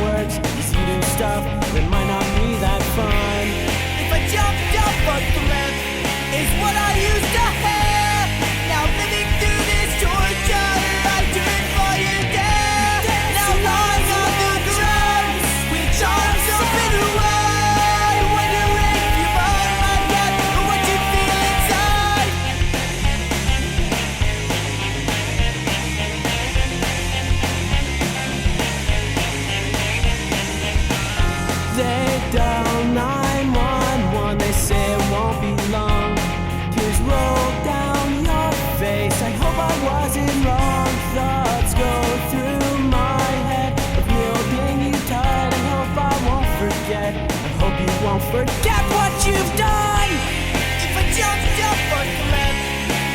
works. Cause you do stuff that might not be that fun. If I jumped off a cliff is what I used to have. Now living through this torture, I do it for you there. Now lying on the ground with arms open wide, wondering if you're on my gut or what you feel inside. They dial 911, they say it won't be long. Tears roll down your face, I hope I wasn't wrong. Thoughts go through my head of holding you tight. I hope I won't forget, I hope you won't forget what you've done. If I jumped off a cliff,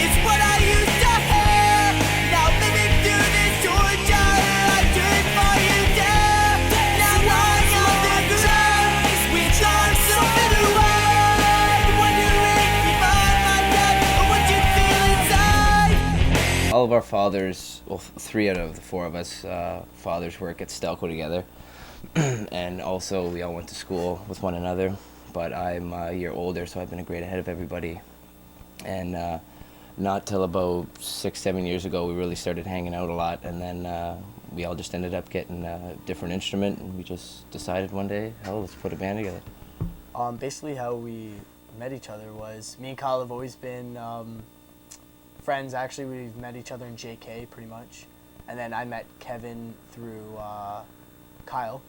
it's what I used to have. Now living through this torture, I do it for you there. Now lying on the ground with arms open wide, wondering if you're on my gut or what you feel inside. All of our fathers, well, 3 out of the 4 of us fathers work at Stelco together. And also we all went to school with one another, but I'm a year older, so I've been a grade ahead of everybody. And not till about 6-7 years ago we really started hanging out a lot, and then we all just ended up getting a different instrument, and we just decided one day, hell, let's put a band together. Basically how we met each other was, me and Kyle have always been friends. Actually, we've met each other in JK pretty much. And then I met Kevin through Kyle.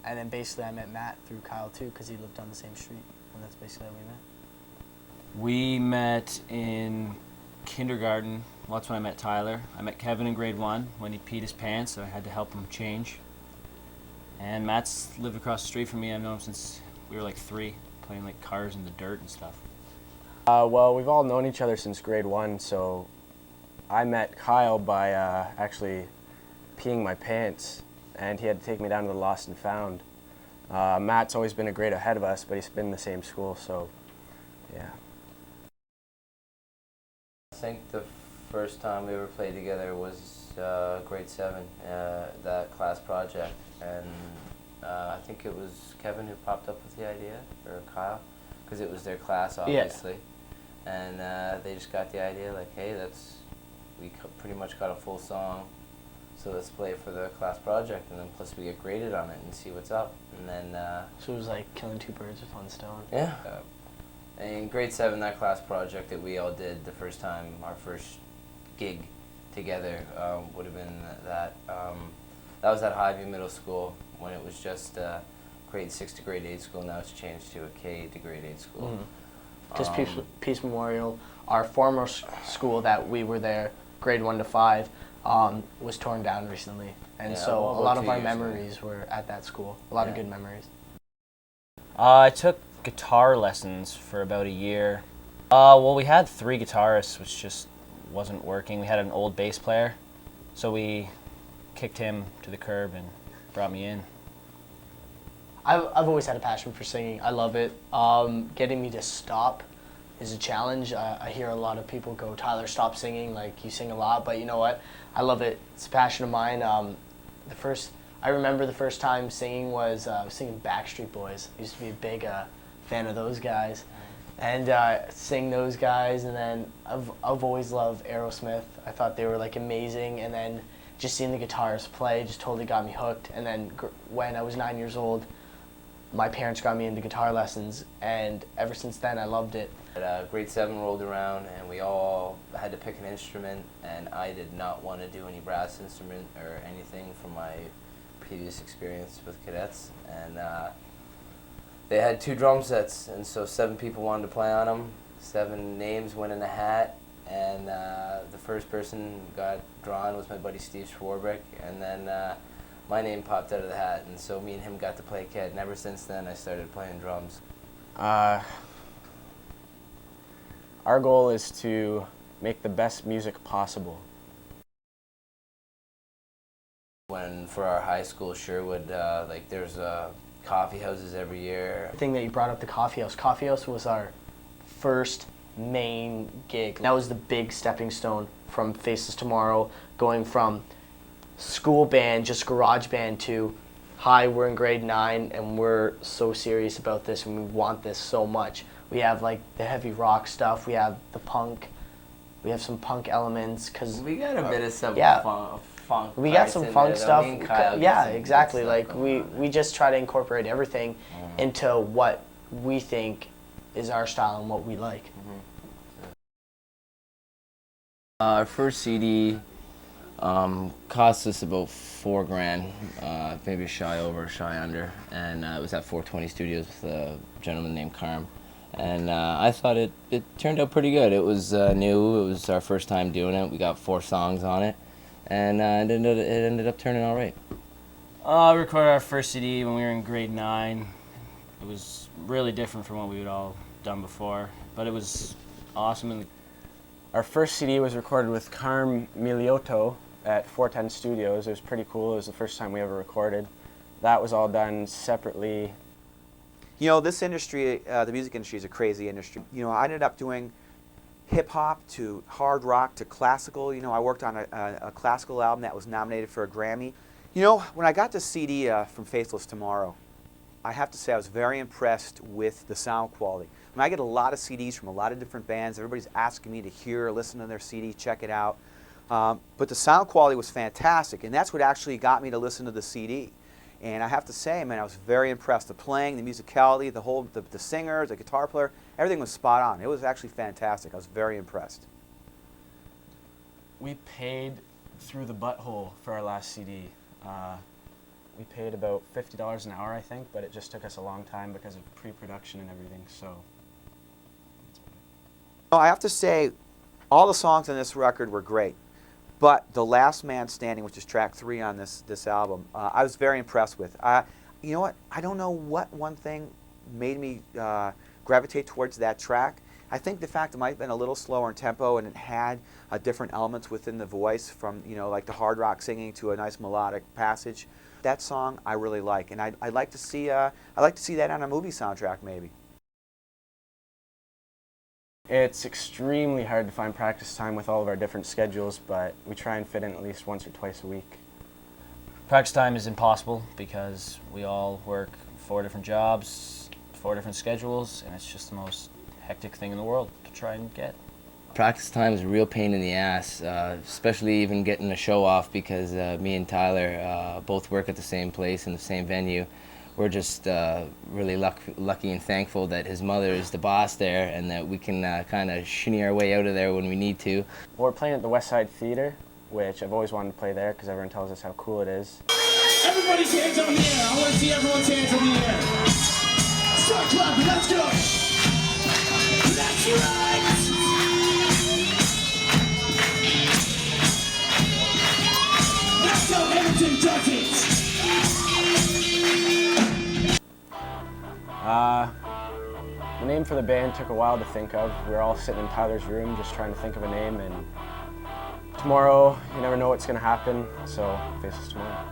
And then basically I met Matt through Kyle too, because he lived on the same street. And that's basically how we met. We met in kindergarten. Well, that's when I met Tyler. I met Kevin in grade 1 when he peed his pants, so I had to help him change. And Matt's lived across the street from me. I've known him since we were like 3, playing like cars in the dirt and stuff. Well, we've all known each other since grade 1, so I met Kyle by actually peeing my pants, and he had to take me down to the Lost and Found. Matt's always been a grade ahead of us, but he's been in the same school, so yeah. I think the first time we ever played together was grade 7, that class project, and I think it was Kevin who popped up with the idea, or Kyle, because it was their class, obviously. And they just got the idea, like, hey, we pretty much got a full song, so let's play it for the class project, and then plus we get graded on it and see what's up. And then So it was like killing 2 birds with 1 stone. yeah. And in grade 7, that class project that we all did the first time, our first gig together would have been that. That was at Highview Middle School when it was just grade 6 to grade 8 school. Now it's changed to a K to grade 8 school. Mm-hmm. Just Peace Memorial, our former school that we were there, grade 1 to 5, was torn down recently. And Yeah, so well, a lot about of 2 our years ago. memories were at that school. A lot of Yeah. good memories. I took guitar lessons for about a year. Well, we had 3 guitarists, which just wasn't working. We had an old bass player, so we kicked him to the curb and brought me in. I've always had a passion for singing. I love it. Getting me to stop is a challenge. I hear a lot of people go, Tyler, stop singing. Like, you sing a lot, but you know what? I love it. It's a passion of mine. I remember the first time singing was singing Backstreet Boys. I used to be a big fan of those guys, and sing those guys. And then I've always loved Aerosmith. I thought they were like amazing. And then just seeing the guitarists play just totally got me hooked. And then when I was 9 years old, my parents got me into guitar lessons, and ever since then I loved it. Grade 7 rolled around, and we all had to pick an instrument, and I did not want to do any brass instrument or anything from my previous experience with cadets. And they had 2 drum sets, and so 7 people wanted to play on them. 7 names went in a hat, and the first person got drawn was my buddy Steve Schwarbrick, and then my name popped out of the hat, and so me and him got to play kit, and ever since then I started playing drums. Our goal is to make the best music possible. When for our high school, Sherwood, like there's coffee houses every year. The thing that you brought up, the coffee house. Coffee house was our first main gig. That was the big stepping stone from Faceless Tomorrow, going from school band, just garage band, to hi, we're in grade 9 and we're so serious about this and we want this so much. We have like the heavy rock stuff, we have the punk, we have some punk elements because We got a bit of some funk. we got parts some in funk there, though. stuff. Me and Kyle get Yeah, some good exactly. stuff Like going on. we just try to incorporate everything into what we think is our style and what we like. Our first CD cost us about $4,000, maybe shy over, shy under, and it was at 420 Studios with a gentleman named Carm. And I thought it turned out pretty good. It was new. It was our first time doing it. We got 4 songs on it, and it ended up turning all right. We recorded our first CD when we were in grade 9. It was really different from what we had all done before, but it was awesome. And Our first CD was recorded with Carm Miliotto at 410 Studios. It was pretty cool. It was the first time we ever recorded. That was all done separately. You know, this industry, the music industry, is a crazy industry. You know, I ended up doing hip-hop to hard rock to classical. You know, I worked on a classical album that was nominated for a Grammy. You know, when I got the CD from Faceless Tomorrow, I have to say I was very impressed with the sound quality. I mean, I get a lot of CDs from a lot of different bands. Everybody's asking me to hear or listen to their CD, check it out. But the sound quality was fantastic, and that's what actually got me to listen to the CD. And I have to say, man, I was very impressed. The playing, the musicality, the singer, the guitar player, everything was spot on. It was actually fantastic. I was very impressed. We paid through the butthole for our last CD. We paid about $50 an hour, I think, but it just took us a long time because of pre-production and everything, so. I have to say, all the songs on this record were great, but The Last Man Standing, which is track 3 on this album, I was very impressed with. You know what? I don't know what one thing made me gravitate towards that track. I think the fact it might have been a little slower in tempo and it had different elements within the voice, from, you know, like the hard rock singing to a nice melodic passage. That song I really like, and I'd like to see that on a movie soundtrack maybe. It's extremely hard to find practice time with all of our different schedules, but we try and fit in at least once or twice a week. practice time is impossible because we all work 4 different jobs, 4 different schedules, and it's just the most hectic thing in the world to try and get. Practice time is a real pain in the ass, especially even getting a show off, because me and Tyler both work at the same place in the same venue. We're just really lucky and thankful that his mother is the boss there and that we can kind of shinny our way out of there when we need to. We're playing at the West Side Theater, which I've always wanted to play there because everyone tells us how cool it is. Everybody's hands up in the air. I want to see everyone's hands in the air. Start clapping. Let's go. That's right. That's how Hamilton does it. The name for the band took a while to think of. We were all sitting in Tyler's room just trying to think of a name, and tomorrow, you never know what's going to happen, so Faceless Tomorrow.